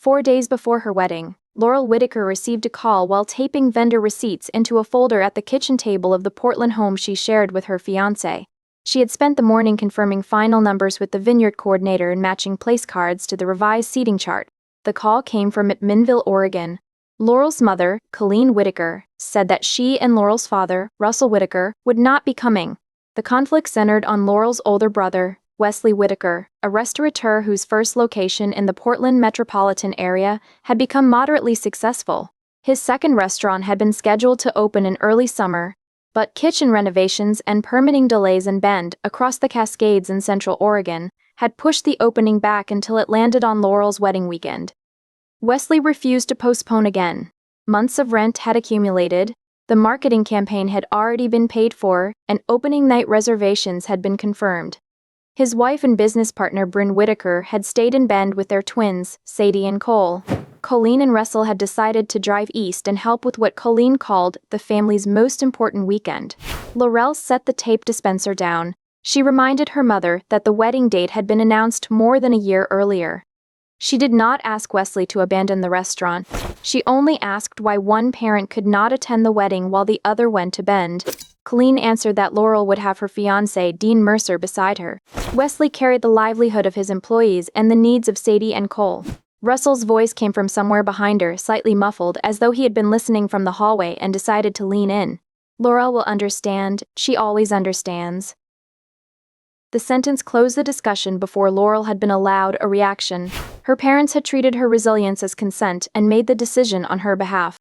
4 days before her wedding, Laurel Whitaker received a call while taping vendor receipts into a folder at the kitchen table of the Portland home she shared with her fiancé. She had spent the morning confirming final numbers with the vineyard coordinator and matching place cards to the revised seating chart. The call came from Minville, Oregon. Laurel's mother, Colleen Whitaker, said that she and Laurel's father, Russell Whitaker, would not be coming. The conflict centered on Laurel's older brother, Wesley Whitaker, a restaurateur whose first location in the Portland metropolitan area had become moderately successful. His second restaurant had been scheduled to open in early summer, but kitchen renovations and permitting delays in Bend, across the Cascades in Central Oregon, had pushed the opening back until it landed on Laurel's wedding weekend. Wesley refused to postpone again. Months of rent had accumulated, the marketing campaign had already been paid for, and opening night reservations had been confirmed. His wife and business partner Bryn Whitaker had stayed in Bend with their twins, Sadie and Cole. Colleen and Russell had decided to drive east and help with what Colleen called the family's most important weekend. Laurel set the tape dispenser down. She reminded her mother that the wedding date had been announced more than a year earlier. She did not ask Wesley to abandon the restaurant. She only asked why one parent could not attend the wedding while the other went to Bend. Colleen answered that Laurel would have her fiancé, Dean Mercer, beside her. Wesley carried the livelihood of his employees and the needs of Sadie and Cole. Russell's voice came from somewhere behind her, slightly muffled, as though he had been listening from the hallway and decided to lean in. Laurel will understand. She always understands. The sentence closed the discussion before Laurel had been allowed a reaction. Her parents had treated her resilience as consent and made the decision on her behalf.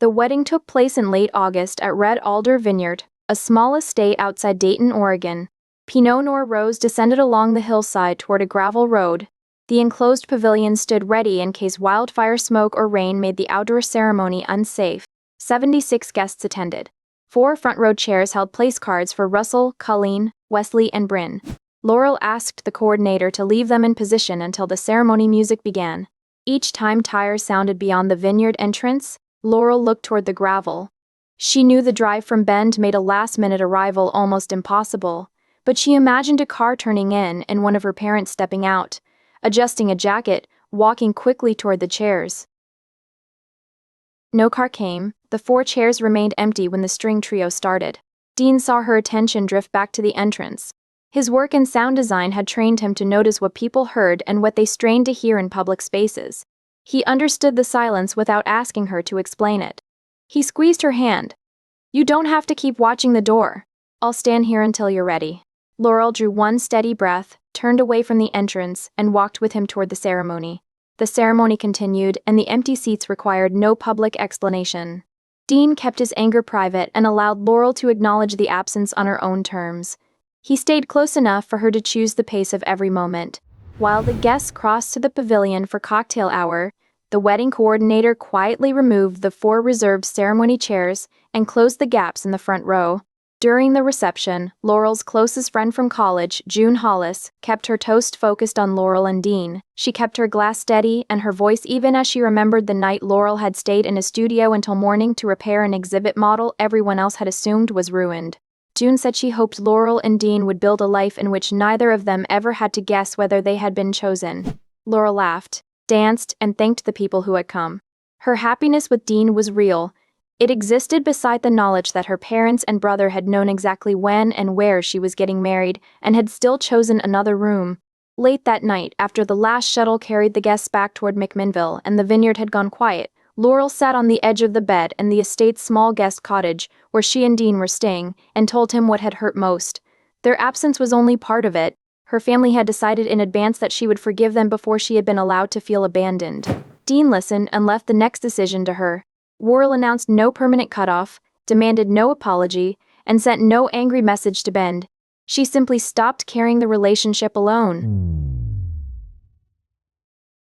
The wedding took place in late August at Red Alder Vineyard, a small estate outside Dayton, Oregon. Pinot Noir rows descended along the hillside toward a gravel road. The enclosed pavilion stood ready in case wildfire smoke or rain made the outdoor ceremony unsafe. 76 guests attended. 4 front-row chairs held place cards for Russell, Colleen, Wesley, and Bryn. Laurel asked the coordinator to leave them in position until the ceremony music began. Each time tires sounded beyond the vineyard entrance, Laurel looked toward the gravel. She knew the drive from Bend made a last-minute arrival almost impossible, but she imagined a car turning in and one of her parents stepping out, adjusting a jacket, walking quickly toward the chairs. No car came. The 4 chairs remained empty when the string trio started. Dean saw her attention drift back to the entrance. His work in sound design had trained him to notice what people heard and what they strained to hear in public spaces. He understood the silence without asking her to explain it. He squeezed her hand. "You don't have to keep watching the door. I'll stand here until you're ready." Laurel drew one steady breath, turned away from the entrance, and walked with him toward the ceremony. The ceremony continued, and the empty seats required no public explanation. Dean kept his anger private and allowed Laurel to acknowledge the absence on her own terms. He stayed close enough for her to choose the pace of every moment. While the guests crossed to the pavilion for cocktail hour, the wedding coordinator quietly removed the 4 reserved ceremony chairs and closed the gaps in the front row. During the reception, Laurel's closest friend from college, June Hollis, kept her toast focused on Laurel and Dean. She kept her glass steady and her voice even as she remembered the night Laurel had stayed in a studio until morning to repair an exhibit model everyone else had assumed was ruined. June said she hoped Laurel and Dean would build a life in which neither of them ever had to guess whether they had been chosen. Laurel laughed, danced, and thanked the people who had come. Her happiness with Dean was real. It existed beside the knowledge that her parents and brother had known exactly when and where she was getting married and had still chosen another room. Late that night, after the last shuttle carried the guests back toward McMinnville and the vineyard had gone quiet, Laurel sat on the edge of the bed in the estate's small guest cottage where she and Dean were staying and told him what had hurt most. Their absence was only part of it. Her family had decided in advance that she would forgive them before she had been allowed to feel abandoned. Dean listened and left the next decision to her. Worrell announced no permanent cutoff, demanded no apology, and sent no angry message to Bend. She simply stopped carrying the relationship alone.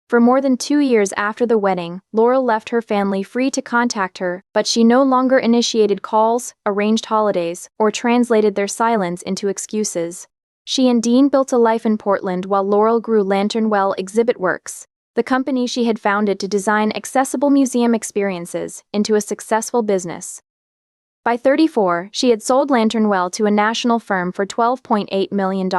For more than 2 years after the wedding, Laurel left her family free to contact her, but she no longer initiated calls, arranged holidays, or translated their silence into excuses. She and Dean built a life in Portland while Laurel grew Lantern Well Exhibit Works, the company she had founded to design accessible museum experiences, into a successful business. By 34, she had sold Lantern Well to a national firm for $12.8 million.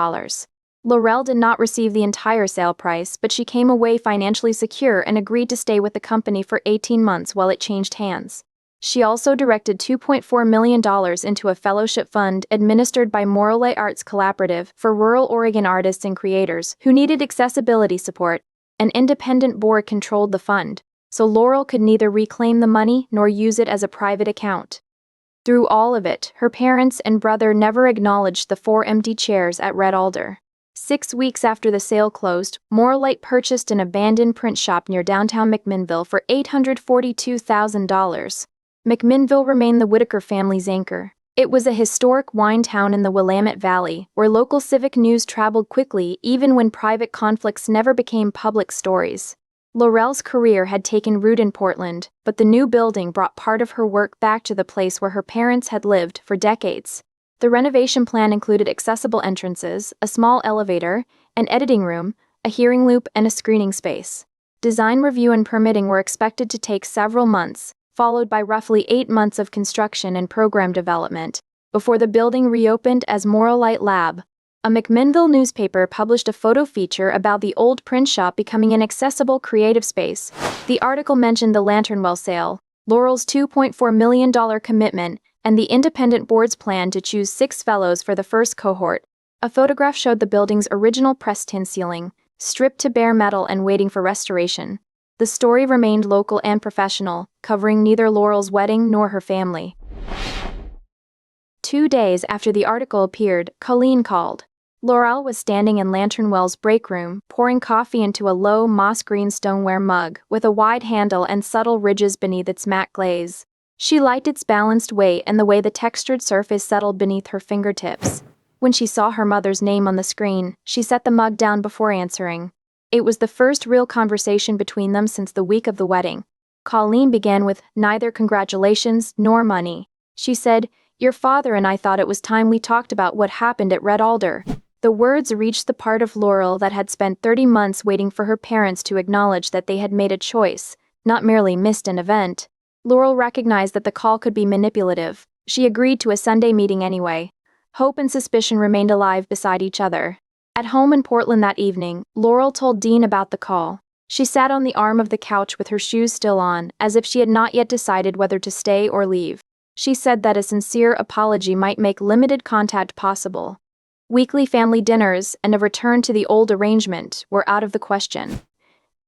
Laurel did not receive the entire sale price, but she came away financially secure and agreed to stay with the company for 18 months while it changed hands. She also directed $2.4 million into a fellowship fund administered by Laurel Arts Collaborative for rural Oregon artists and creators who needed accessibility support. An independent board controlled the fund, so Laurel could neither reclaim the money nor use it as a private account. Through all of it, her parents and brother never acknowledged the 4 empty chairs at Red Alder. 6 weeks after the sale closed, Laurel purchased an abandoned print shop near downtown McMinnville for $842,000. McMinnville remained the Whitaker family's anchor. It was a historic wine town in the Willamette Valley, where local civic news traveled quickly even when private conflicts never became public stories. Laurel's career had taken root in Portland, but the new building brought part of her work back to the place where her parents had lived for decades. The renovation plan included accessible entrances, a small elevator, an editing room, a hearing loop, and a screening space. Design review and permitting were expected to take several months, followed by roughly 8 months of construction and program development, before the building reopened as Morrowlight Lab. A McMinnville newspaper published a photo feature about the old print shop becoming an accessible creative space. The article mentioned the Lanternwell sale, Laurel's $2.4 million commitment, and the independent board's plan to choose 6 fellows for the first cohort. A photograph showed the building's original pressed tin ceiling, stripped to bare metal and waiting for restoration. The story remained local and professional, covering neither Laurel's wedding nor her family. 2 days after the article appeared, Colleen called. Laurel was standing in Lanternwell's break room, pouring coffee into a low moss-green stoneware mug with a wide handle and subtle ridges beneath its matte glaze. She liked its balanced weight and the way the textured surface settled beneath her fingertips. When she saw her mother's name on the screen, she set the mug down before answering. It was the first real conversation between them since the week of the wedding. Colleen began with neither congratulations nor money. She said, "Your father and I thought it was time we talked about what happened at Red Alder." The words reached the part of Laurel that had spent 30 months waiting for her parents to acknowledge that they had made a choice, not merely missed an event. Laurel recognized that the call could be manipulative. She agreed to a Sunday meeting anyway. Hope and suspicion remained alive beside each other. At home in Portland that evening, Laurel told Dean about the call. She sat on the arm of the couch with her shoes still on, as if she had not yet decided whether to stay or leave. She said that a sincere apology might make limited contact possible. Weekly family dinners and a return to the old arrangement were out of the question.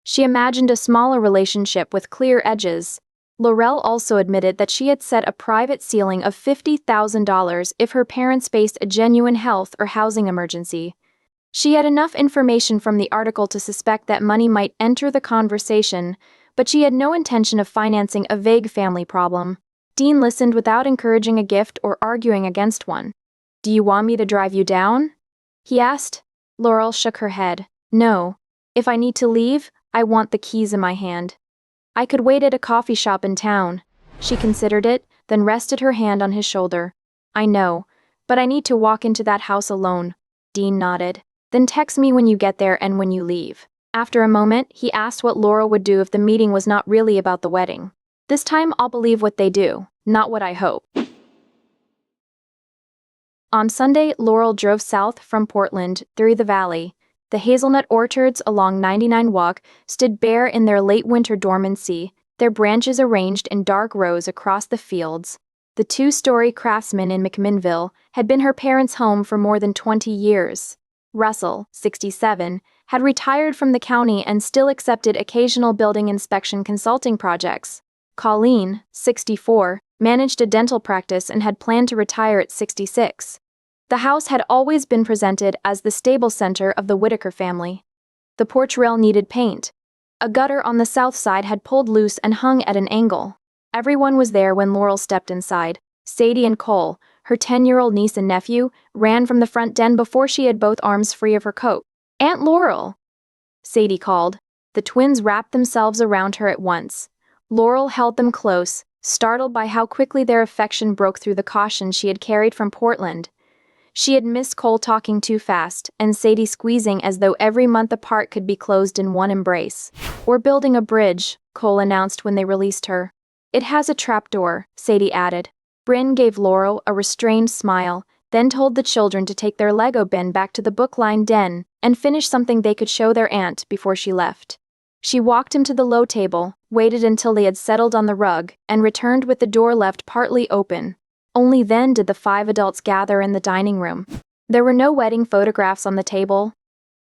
She imagined a smaller relationship with clear edges. Laurel also admitted that she had set a private ceiling of $50,000 if her parents faced a genuine health or housing emergency. She had enough information from the article to suspect that money might enter the conversation, but she had no intention of financing a vague family problem. Dean listened without encouraging a gift or arguing against one. "Do you want me to drive you down?" he asked. Laurel shook her head. "No. If I need to leave, I want the keys in my hand. I could wait at a coffee shop in town." She considered it, then rested her hand on his shoulder. "I know, but I need to walk into that house alone." Dean nodded. "Then text me when you get there and when you leave." After a moment, he asked what Laurel would do if the meeting was not really about the wedding. "This time I'll believe what they do, not what I hope." On Sunday, Laurel drove south from Portland through the valley. The hazelnut orchards along 99 Walk stood bare in their late winter dormancy, their branches arranged in dark rows across the fields. The 2-story Craftsman in McMinnville had been her parents' home for more than 20 years. Russell, 67, had retired from the county and still accepted occasional building inspection consulting projects. Colleen, 64, managed a dental practice and had planned to retire at 66. The house had always been presented as the stable center of the Whitaker family. The porch rail needed paint. A gutter on the south side had pulled loose and hung at an angle. Everyone was there when Laurel stepped inside. Sadie and Cole, her 10-year-old niece and nephew, ran from the front den before she had both arms free of her coat. "Aunt Laurel!" Sadie called. The twins wrapped themselves around her at once. Laurel held them close, startled by how quickly their affection broke through the caution she had carried from Portland. She had missed Cole talking too fast, and Sadie squeezing as though every month apart could be closed in one embrace. "We're building a bridge," Cole announced when they released her. "It has a trapdoor," Sadie added. Bryn gave Laurel a restrained smile, then told the children to take their Lego bin back to the book-lined den and finish something they could show their aunt before she left. She walked him to the low table, waited until they had settled on the rug, and returned with the door left partly open. Only then did the 5 adults gather in the dining room. There were no wedding photographs on the table,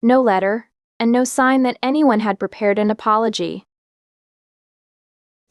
no letter, and no sign that anyone had prepared an apology.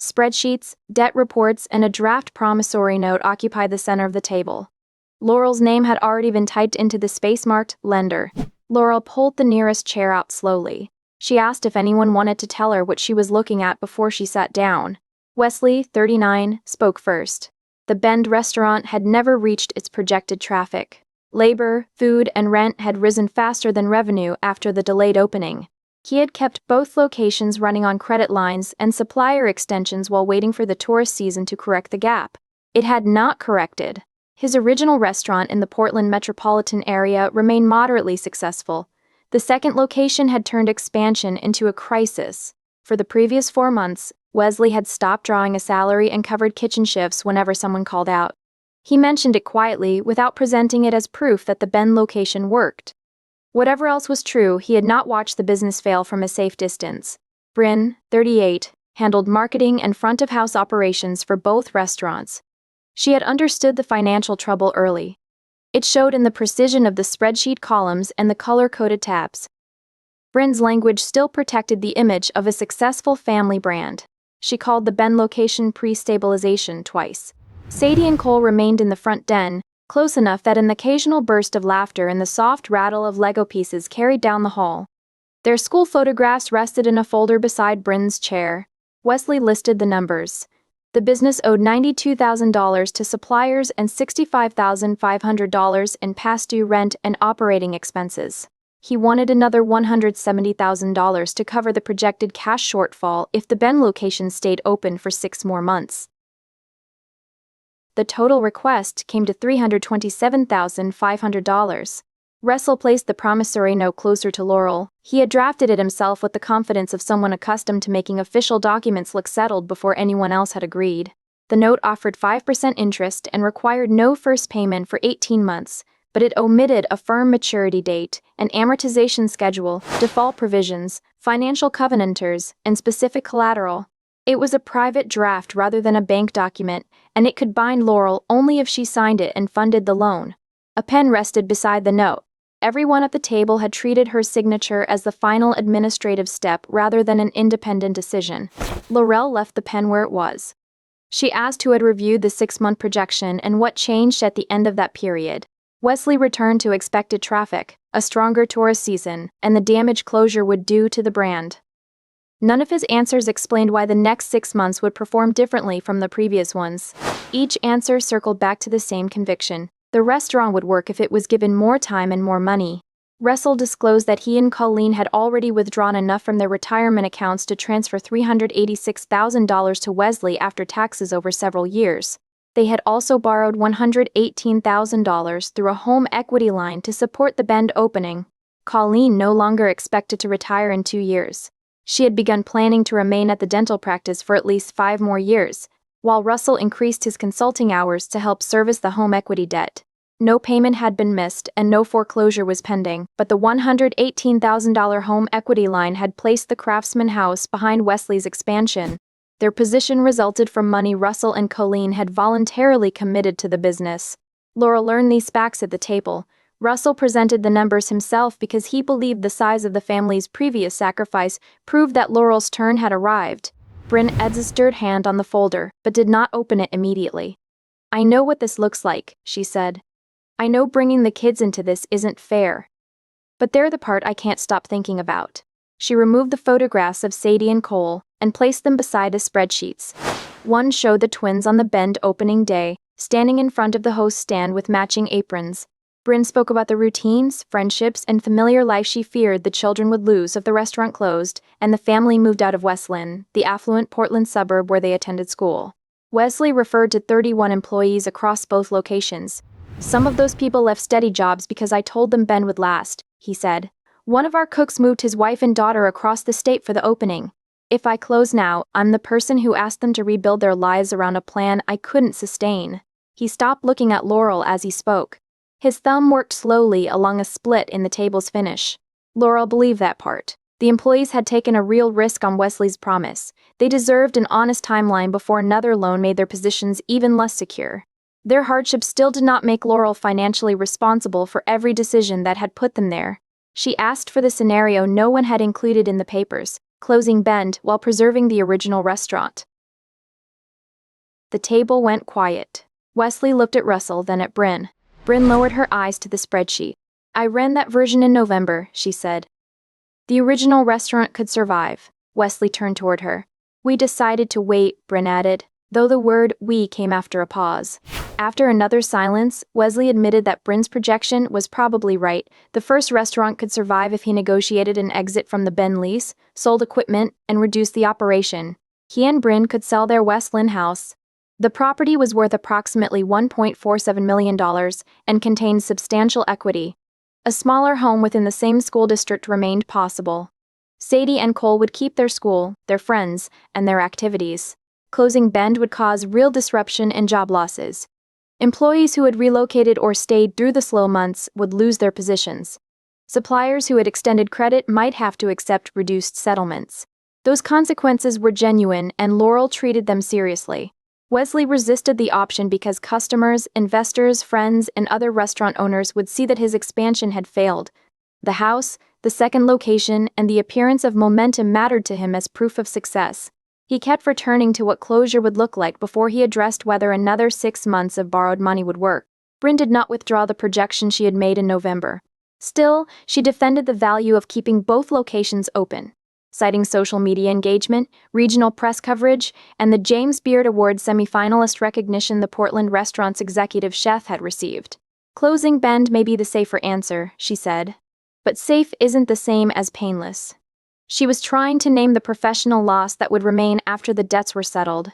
Spreadsheets, debt reports, and a draft promissory note occupied the center of the table. Laurel's name had already been typed into the space marked lender. Laurel pulled the nearest chair out slowly. She asked if anyone wanted to tell her what she was looking at before she sat down. Wesley, 39, spoke first. The Bend restaurant had never reached its projected traffic. Labor, food, and rent had risen faster than revenue after the delayed opening. He had kept both locations running on credit lines and supplier extensions while waiting for the tourist season to correct the gap. It had not corrected. His original restaurant in the Portland metropolitan area remained moderately successful. The second location had turned expansion into a crisis. For the previous 4 months, Wesley had stopped drawing a salary and covered kitchen shifts whenever someone called out. He mentioned it quietly without presenting it as proof that the Bend location worked. Whatever else was true, he had not watched the business fail from a safe distance. Bryn, 38, handled marketing and front-of-house operations for both restaurants. She had understood the financial trouble early. It showed in the precision of the spreadsheet columns and the color-coded tabs. Bryn's language still protected the image of a successful family brand. She called the Bend location pre-stabilization twice. Sadie and Cole remained in the front den, close enough that an occasional burst of laughter and the soft rattle of Lego pieces carried down the hall. Their school photographs rested in a folder beside Bryn's chair. Wesley listed the numbers. The business owed $92,000 to suppliers and $65,500 in past due rent and operating expenses. He wanted another $170,000 to cover the projected cash shortfall if the Bend location stayed open for 6 more months. The total request came to $327,500. Russell placed the promissory note closer to Laurel. He had drafted it himself with the confidence of someone accustomed to making official documents look settled before anyone else had agreed. The note offered 5% interest and required no first payment for 18 months, but it omitted a firm maturity date, an amortization schedule, default provisions, financial covenanters, and specific collateral. It was a private draft rather than a bank document, and it could bind Laurel only if she signed it and funded the loan. A pen rested beside the note. Everyone at the table had treated her signature as the final administrative step rather than an independent decision. Laurel left the pen where it was. She asked who had reviewed the 6-month projection and what changed at the end of that period. Wesley returned to expected traffic, a stronger tourist season, and the damage closure would do to the brand. None of his answers explained why the next 6 months would perform differently from the previous ones. Each answer circled back to the same conviction. The restaurant would work if it was given more time and more money. Russell disclosed that he and Colleen had already withdrawn enough from their retirement accounts to transfer $386,000 to Wesley after taxes over several years. They had also borrowed $118,000 through a home equity line to support the Bend opening. Colleen no longer expected to retire in 2 years. She had begun planning to remain at the dental practice for at least 5 more years, while Russell increased his consulting hours to help service the home equity debt. No payment had been missed and no foreclosure was pending, but the $118,000 home equity line had placed the Craftsman House behind Wesley's expansion. Their position resulted from money Russell and Colleen had voluntarily committed to the business. Laurel learned these facts at the table. Russell presented the numbers himself because he believed the size of the family's previous sacrifice proved that Laurel's turn had arrived. Bryn stirred hand on the folder, but did not open it immediately. "I know what this looks like," she said. "I know bringing the kids into this isn't fair. But they're the part I can't stop thinking about." She removed the photographs of Sadie and Cole and placed them beside the spreadsheets. One showed the twins on the Bend opening day, standing in front of the host stand with matching aprons. Bryn spoke about the routines, friendships, and familiar life she feared the children would lose if the restaurant closed and the family moved out of West Lynn, the affluent Portland suburb where they attended school. Wesley referred to 31 employees across both locations. "Some of those people left steady jobs because I told them Bend would last," he said. "One of our cooks moved his wife and daughter across the state for the opening. If I close now, I'm the person who asked them to rebuild their lives around a plan I couldn't sustain." He stopped looking at Laurel as he spoke. His thumb worked slowly along a split in the table's finish. Laurel believed that part. The employees had taken a real risk on Wesley's promise. They deserved an honest timeline before another loan made their positions even less secure. Their hardship still did not make Laurel financially responsible for every decision that had put them there. She asked for the scenario no one had included in the papers, closing Bend while preserving the original restaurant. The table went quiet. Wesley looked at Russell, then at Bryn. Bryn lowered her eyes to the spreadsheet. "I ran that version in November," she said. "The original restaurant could survive." Wesley turned toward her. "We decided to wait," Bryn added, though the word "we" came after a pause. After another silence, Wesley admitted that Bryn's projection was probably right. The first restaurant could survive if he negotiated an exit from the Bend lease, sold equipment, and reduced the operation. He and Bryn could sell their West Lynn house. The property was worth approximately $1.47 million and contained substantial equity. A smaller home within the same school district remained possible. Sadie and Cole would keep their school, their friends, and their activities. Closing Bend would cause real disruption and job losses. Employees who had relocated or stayed through the slow months would lose their positions. Suppliers who had extended credit might have to accept reduced settlements. Those consequences were genuine, and Laurel treated them seriously. Wesley resisted the option because customers, investors, friends, and other restaurant owners would see that his expansion had failed. The house, the second location, and the appearance of momentum mattered to him as proof of success. He kept returning to what closure would look like before he addressed whether another 6 months of borrowed money would work. Bryn did not withdraw the projection she had made in November. Still, she defended the value of keeping both locations open, citing social media engagement, regional press coverage, and the James Beard Award semi-finalist recognition the Portland restaurant's executive chef had received. "Closing Bend may be the safer answer," she said. "But safe isn't the same as painless." She was trying to name the professional loss that would remain after the debts were settled.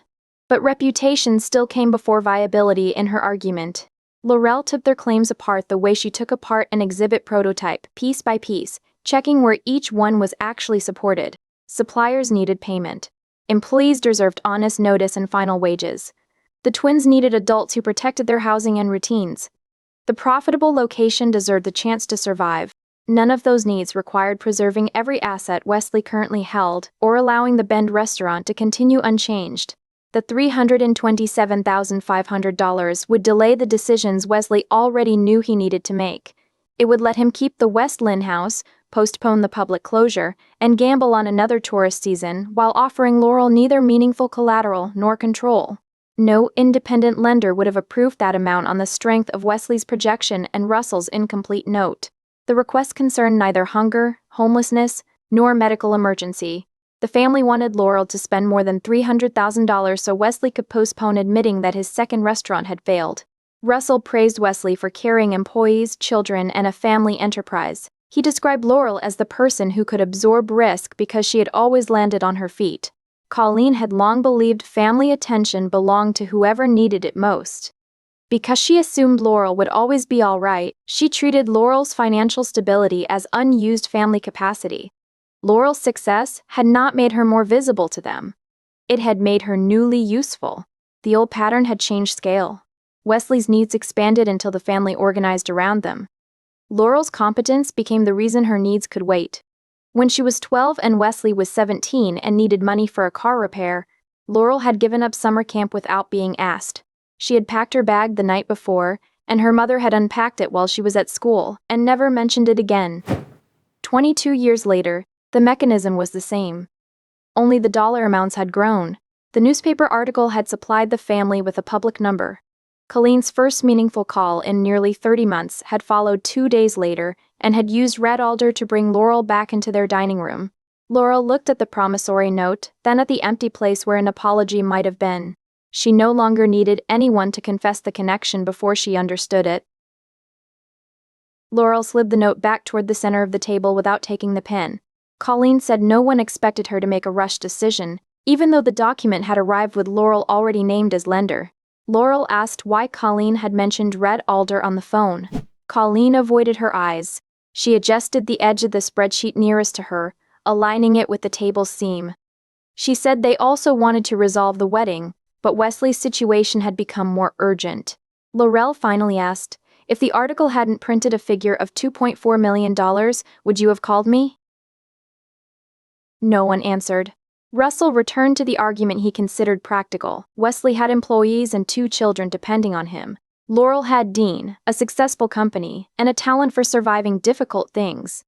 But reputation still came before viability in her argument. Laurel took their claims apart the way she took apart an exhibit prototype, piece by piece, checking where each one was actually supported. Suppliers needed payment. Employees deserved honest notice and final wages. The twins needed adults who protected their housing and routines. The profitable location deserved the chance to survive. None of those needs required preserving every asset Wesley currently held or allowing the Bend restaurant to continue unchanged. The $327,500 would delay the decisions Wesley already knew he needed to make. It would let him keep the West Lynn house, postpone the public closure, and gamble on another tourist season while offering Laurel neither meaningful collateral nor control. No independent lender would have approved that amount on the strength of Wesley's projection and Russell's incomplete note. The request concerned neither hunger, homelessness, nor medical emergency. The family wanted Laurel to spend more than $300,000 so Wesley could postpone admitting that his second restaurant had failed. Russell praised Wesley for carrying employees, children, and a family enterprise. He described Laurel as the person who could absorb risk because she had always landed on her feet. Colleen had long believed family attention belonged to whoever needed it most. Because she assumed Laurel would always be all right, she treated Laurel's financial stability as unused family capacity. Laurel's success had not made her more visible to them. It had made her newly useful. The old pattern had changed scale. Wesley's needs expanded until the family organized around them. Laurel's competence became the reason her needs could wait. When she was 12 and Wesley was 17 and needed money for a car repair, Laurel had given up summer camp without being asked. She had packed her bag the night before, and her mother had unpacked it while she was at school and never mentioned it again. 22 years later, the mechanism was the same. Only the dollar amounts had grown. The newspaper article had supplied the family with a public number. Colleen's first meaningful call in nearly 30 months had followed 2 days later and had used red alder to bring Laurel back into their dining room. Laurel looked at the promissory note, then at the empty place where an apology might have been. She no longer needed anyone to confess the connection before she understood it. Laurel slid the note back toward the center of the table without taking the pen. Colleen said no one expected her to make a rushed decision, even though the document had arrived with Laurel already named as lender. Laurel asked why Colleen had mentioned red alder on the phone. Colleen avoided her eyes. She adjusted the edge of the spreadsheet nearest to her, aligning it with the table's seam. She said they also wanted to resolve the wedding, but Wesley's situation had become more urgent. Laurel finally asked, If the article hadn't printed a figure of $2.4 million, would you have called me? No one answered. Russell returned to the argument he considered practical. Wesley had employees and 2 children depending on him. Laurel had Dean, a successful company, and a talent for surviving difficult things.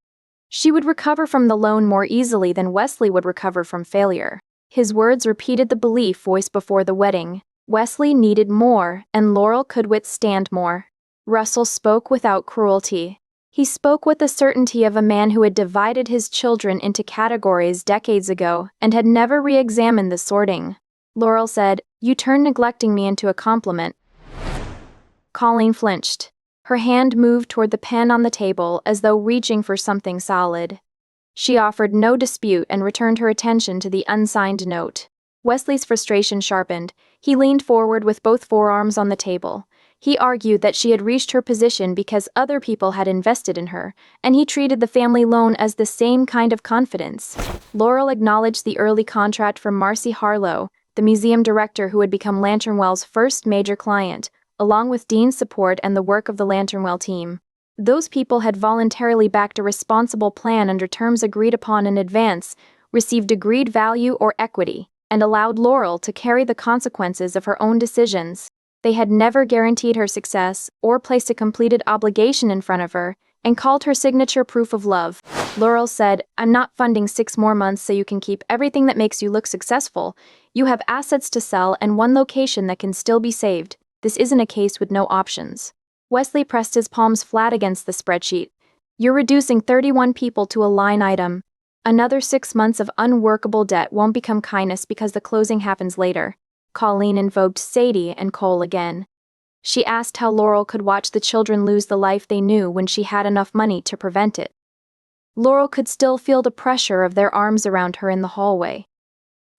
She would recover from the loan more easily than Wesley would recover from failure. His words repeated the belief voiced before the wedding. Wesley needed more, and Laurel could withstand more. Russell spoke without cruelty. He spoke with the certainty of a man who had divided his children into categories decades ago and had never re-examined the sorting. Laurel said, "You turned neglecting me into a compliment." Colleen flinched. Her hand moved toward the pen on the table as though reaching for something solid. She offered no dispute and returned her attention to the unsigned note. Wesley's frustration sharpened. He leaned forward with both forearms on the table. He argued that she had reached her position because other people had invested in her, and he treated the family loan as the same kind of confidence. Laurel acknowledged the early contract from Marcy Harlow, the museum director who had become Lanternwell's first major client, along with Dean's support and the work of the Lanternwell team. Those people had voluntarily backed a responsible plan under terms agreed upon in advance, received agreed value or equity, and allowed Laurel to carry the consequences of her own decisions. They had never guaranteed her success or placed a completed obligation in front of her and called her signature proof of love. Laurel said, "I'm not funding 6 more months so you can keep everything that makes you look successful. You have assets to sell and 1 location that can still be saved. This isn't a case with no options." Wesley pressed his palms flat against the spreadsheet. "You're reducing 31 people to a line item. Another 6 months of unworkable debt won't become kindness because the closing happens later." Colleen invoked Sadie and Cole again. She asked how Laurel could watch the children lose the life they knew when she had enough money to prevent it. Laurel could still feel the pressure of their arms around her in the hallway.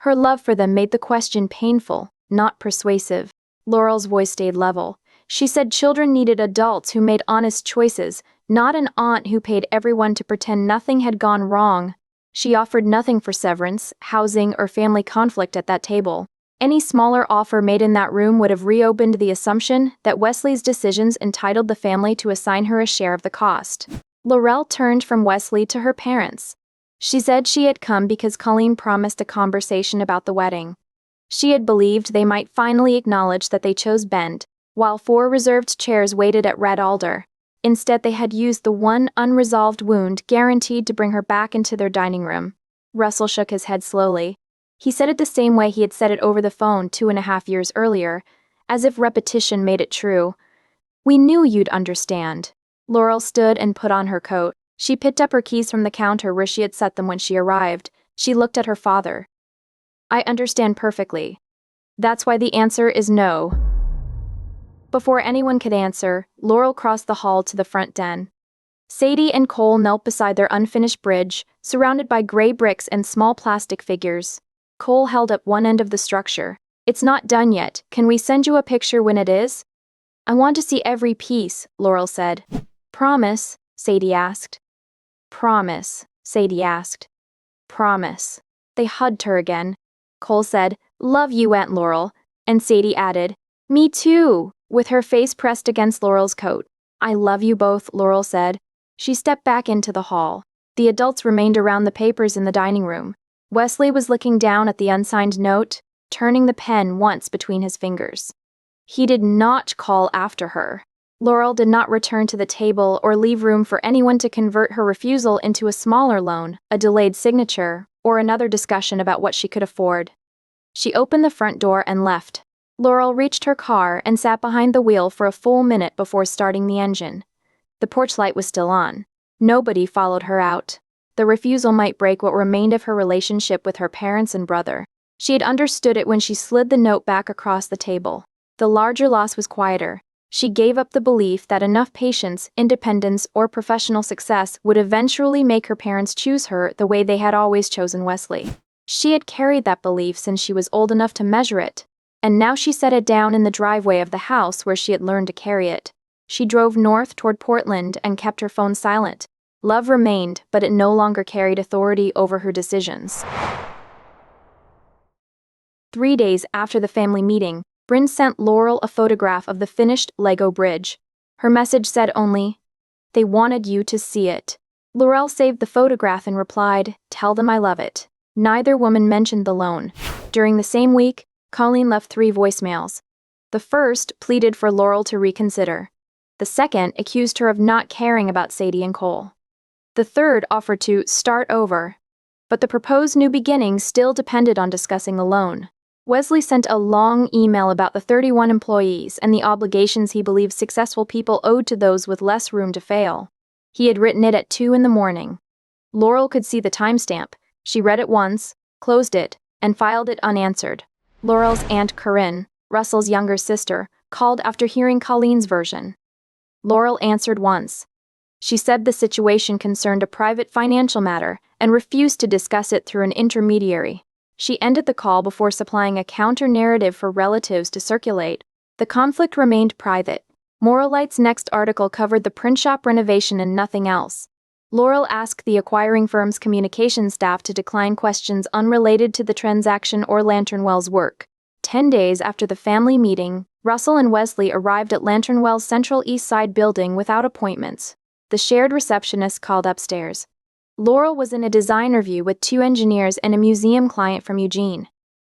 Her love for them made the question painful, not persuasive. Laurel's voice stayed level. She said children needed adults who made honest choices, not an aunt who paid everyone to pretend nothing had gone wrong. She offered nothing for severance, housing, or family conflict at that table. Any smaller offer made in that room would have reopened the assumption that Wesley's decisions entitled the family to assign her a share of the cost. Laurel turned from Wesley to her parents. She said she had come because Colleen promised a conversation about the wedding. She had believed they might finally acknowledge that they chose Bend, while 4 reserved chairs waited at Red Alder. Instead, they had used the one unresolved wound guaranteed to bring her back into their dining room. Russell shook his head slowly. He said it the same way he had said it over the phone 2.5 years earlier, as if repetition made it true. "We knew you'd understand." Laurel stood and put on her coat. She picked up her keys from the counter where she had set them when she arrived. She looked at her father. "I understand perfectly. That's why the answer is no." Before anyone could answer, Laurel crossed the hall to the front den. Sadie and Cole knelt beside their unfinished bridge, surrounded by gray bricks and small plastic figures. Cole held up one end of the structure. "It's not done yet. Can we send you a picture when it is?" "I want to see every piece," Laurel said. "Promise?" Sadie asked. "Promise," Sadie asked. "Promise." They hugged her again. Cole said, "Love you, Aunt Laurel," and Sadie added, "Me too," with her face pressed against Laurel's coat. "I love you both," Laurel said. She stepped back into the hall. The adults remained around the papers in the dining room. Wesley was looking down at the unsigned note, turning the pen once between his fingers. He did not call after her. Laurel did not return to the table or leave room for anyone to convert her refusal into a smaller loan, a delayed signature, or another discussion about what she could afford. She opened the front door and left. Laurel reached her car and sat behind the wheel for a full minute before starting the engine. The porch light was still on. Nobody followed her out. The refusal might break what remained of her relationship with her parents and brother. She had understood it when she slid the note back across the table. The larger loss was quieter. She gave up the belief that enough patience, independence, or professional success would eventually make her parents choose her the way they had always chosen Wesley. She had carried that belief since she was old enough to measure it, and now she set it down in the driveway of the house where she had learned to carry it. She drove north toward Portland and kept her phone silent. Love remained, but it no longer carried authority over her decisions. 3 days after the family meeting, Bryn sent Laurel a photograph of the finished Lego bridge. Her message said only, "They wanted you to see it." Laurel saved the photograph and replied, "Tell them I love it." Neither woman mentioned the loan. During the same week, Colleen left 3 voicemails. The first pleaded for Laurel to reconsider. The second accused her of not caring about Sadie and Cole. The third offered to start over. But the proposed new beginning still depended on discussing the loan. Wesley sent a long email about the 31 employees and the obligations he believed successful people owed to those with less room to fail. He had written it at 2 in the morning. Laurel could see the timestamp. She read it once, closed it, and filed it unanswered. Laurel's Aunt Corinne, Russell's younger sister, called after hearing Colleen's version. Laurel answered once. She said the situation concerned a private financial matter and refused to discuss it through an intermediary. She ended the call before supplying a counter-narrative for relatives to circulate. The conflict remained private. Moralite's next article covered the print shop renovation and nothing else. Laurel asked the acquiring firm's communications staff to decline questions unrelated to the transaction or Lanternwell's work. 10 days after the family meeting, Russell and Wesley arrived at Lanternwell's Central East Side building without appointments. The shared receptionist called upstairs. Laurel was in a design review with 2 engineers and a museum client from Eugene.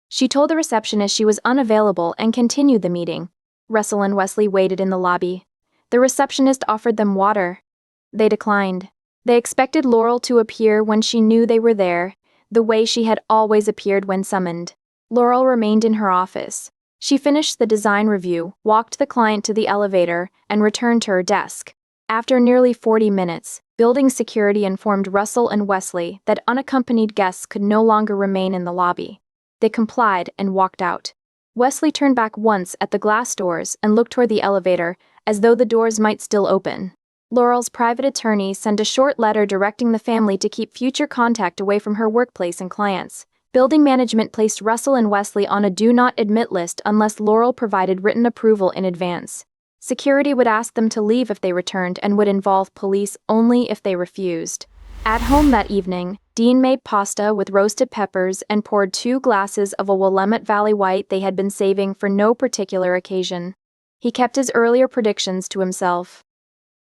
She told the receptionist she was unavailable and continued the meeting. Russell and Wesley waited in the lobby. The receptionist offered them water. They declined. They expected Laurel to appear when she knew they were there, the way she had always appeared when summoned. Laurel remained in her office. She finished the design review, walked the client to the elevator, and returned to her desk. After nearly 40 minutes, building security informed Russell and Wesley that unaccompanied guests could no longer remain in the lobby. They complied and walked out. Wesley turned back once at the glass doors and looked toward the elevator, as though the doors might still open. Laurel's private attorney sent a short letter directing the family to keep future contact away from her workplace and clients. Building management placed Russell and Wesley on a do not admit list unless Laurel provided written approval in advance. Security would ask them to leave if they returned and would involve police only if they refused. At home that evening, Dean made pasta with roasted peppers and poured 2 glasses of a Willamette Valley White they had been saving for no particular occasion. He kept his earlier predictions to himself.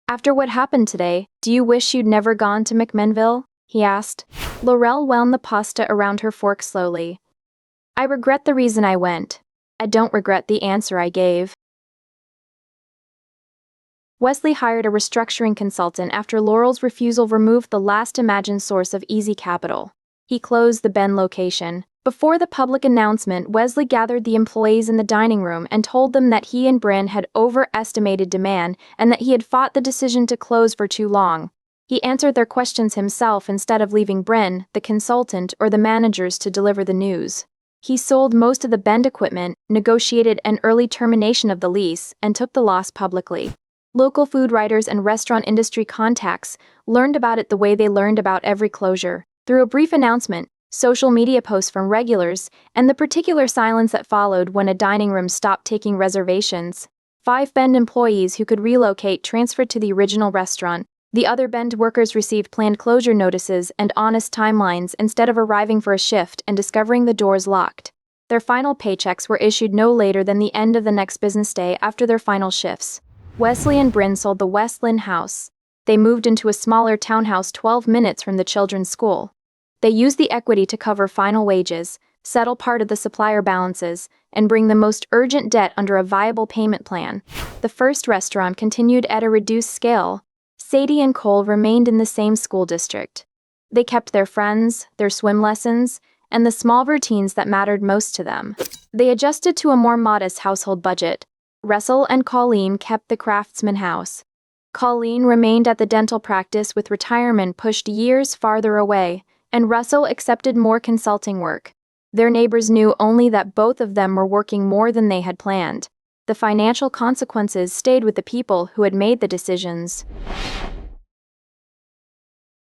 "After what happened today, do you wish you'd never gone to McMinnville?" he asked. Laurel wound the pasta around her fork slowly. "I regret the reason I went. I don't regret the answer I gave." Wesley hired a restructuring consultant after Laurel's refusal removed the last imagined source of easy capital. He closed the Bend location. Before the public announcement, Wesley gathered the employees in the dining room and told them that he and Bryn had overestimated demand and that he had fought the decision to close for too long. He answered their questions himself instead of leaving Bryn, the consultant, or the managers to deliver the news. He sold most of the Bend equipment, negotiated an early termination of the lease, and took the loss publicly. Local food writers and restaurant industry contacts learned about it the way they learned about every closure, through a brief announcement, social media posts from regulars, and the particular silence that followed when a dining room stopped taking reservations. 5 Bend employees who could relocate transferred to the original restaurant. The other Bend workers received planned closure notices and honest timelines instead of arriving for a shift and discovering the doors locked. Their final paychecks were issued no later than the end of the next business day after their final shifts. Wesley and Bryn sold the West Lynn house. They moved into a smaller townhouse 12 minutes from the children's school. They used the equity to cover final wages, settle part of the supplier balances, and bring the most urgent debt under a viable payment plan. The first restaurant continued at a reduced scale. Sadie and Cole remained in the same school district. They kept their friends, their swim lessons, and the small routines that mattered most to them. They adjusted to a more modest household budget. Russell and Colleen kept the Craftsman house. Colleen remained at the dental practice with retirement pushed years farther away, and Russell accepted more consulting work. Their neighbors knew only that both of them were working more than they had planned. The financial consequences stayed with the people who had made the decisions.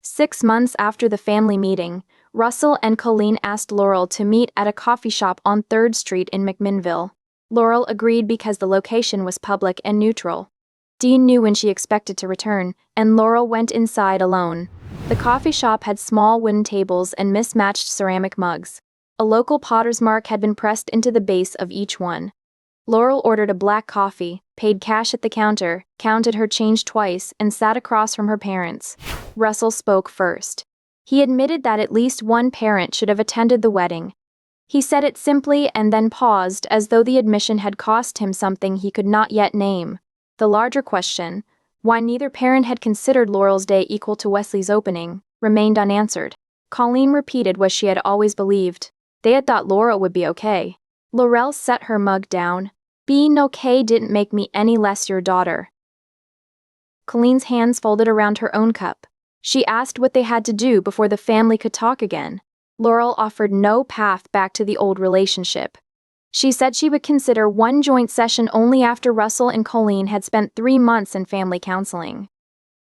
6 months after the family meeting, Russell and Colleen asked Laurel to meet at a coffee shop on 3rd Street in McMinnville. Laurel agreed because the location was public and neutral. Dean knew when she expected to return, and Laurel went inside alone. The coffee shop had small wooden tables and mismatched ceramic mugs. A local potter's mark had been pressed into the base of each one. Laurel ordered a black coffee, paid cash at the counter, counted her change twice, and sat across from her parents. Russell spoke first. He admitted that at least one parent should have attended the wedding. He said it simply and then paused as though the admission had cost him something he could not yet name. The larger question, why neither parent had considered Laurel's day equal to Wesley's opening, remained unanswered. Colleen repeated what she had always believed. They had thought Laurel would be okay. Laurel set her mug down. Being okay didn't make me any less your daughter. Colleen's hands folded around her own cup. She asked what they had to do before the family could talk again. Laurel offered no path back to the old relationship. She said she would consider one joint session only after Russell and Colleen had spent 3 months in family counseling.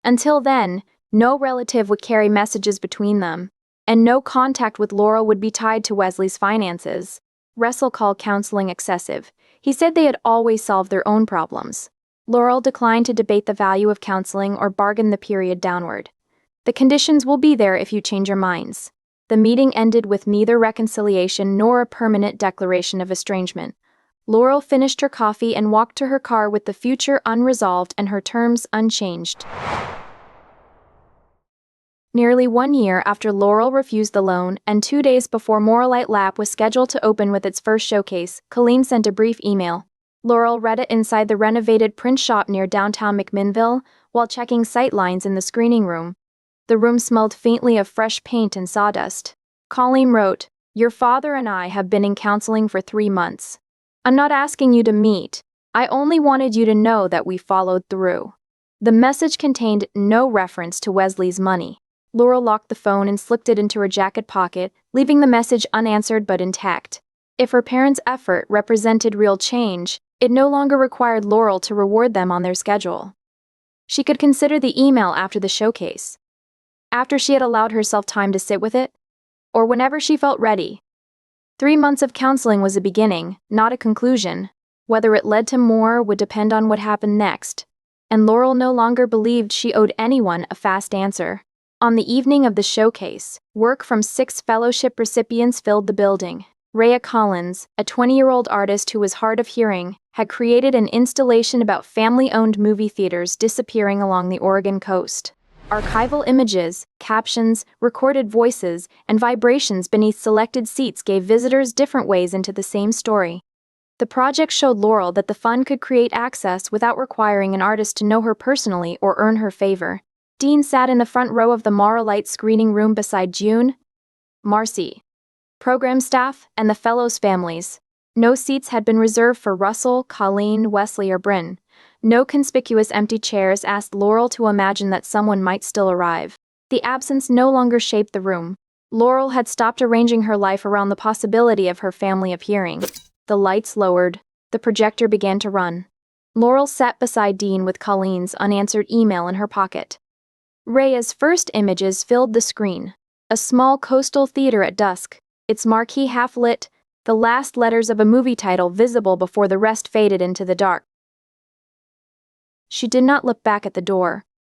Until then, no relative would carry messages between them, and no contact with Laurel would be tied to Wesley's finances. Russell called counseling excessive. He said they had always solved their own problems. Laurel declined to debate the value of counseling or bargain the period downward. The conditions will be there if you change your minds. The meeting ended with neither reconciliation nor a permanent declaration of estrangement. Laurel finished her coffee and walked to her car with the future unresolved and her terms unchanged. Nearly 1 year after Laurel refused the loan and 2 days before Moralite Lab was scheduled to open with its first showcase, Colleen sent a brief email. Laurel read it inside the renovated print shop near downtown McMinnville while checking sight lines in the screening room. The room smelled faintly of fresh paint and sawdust. Colleen wrote, "Your father and I have been in counseling for 3 months. I'm not asking you to meet. I only wanted you to know that we followed through." The message contained no reference to Wesley's money. Laurel locked the phone and slipped it into her jacket pocket, leaving the message unanswered but intact. If her parents' effort represented real change, it no longer required Laurel to reward them on their schedule. She could consider the email after the showcase, after she had allowed herself time to sit with it, or whenever she felt ready. 3 months of counseling was a beginning, not a conclusion. Whether it led to more would depend on what happened next, and Laurel no longer believed she owed anyone a fast answer. On the evening of the showcase, work from 6 fellowship recipients filled the building. Rhea Collins, a 20-year-old artist who was hard of hearing, had created an installation about family-owned movie theaters disappearing along the Oregon coast. Archival images, captions, recorded voices, and vibrations beneath selected seats gave visitors different ways into the same story. The project showed Laurel that the fund could create access without requiring an artist to know her personally or earn her favor. Dean sat in the front row of the Moralite screening room beside June, Marcy, program staff, and the fellows' families. No seats had been reserved for Russell, Colleen, Wesley, or Bryn. No conspicuous empty chairs asked Laurel to imagine that someone might still arrive. The absence no longer shaped the room. Laurel had stopped arranging her life around the possibility of her family appearing. The lights lowered. The projector began to run. Laurel sat beside Dean with Colleen's unanswered email in her pocket. Rhea's first images filled the screen. A small coastal theater at dusk, its marquee half-lit, the last letters of a movie title visible before the rest faded into the dark. She did not look back at the door.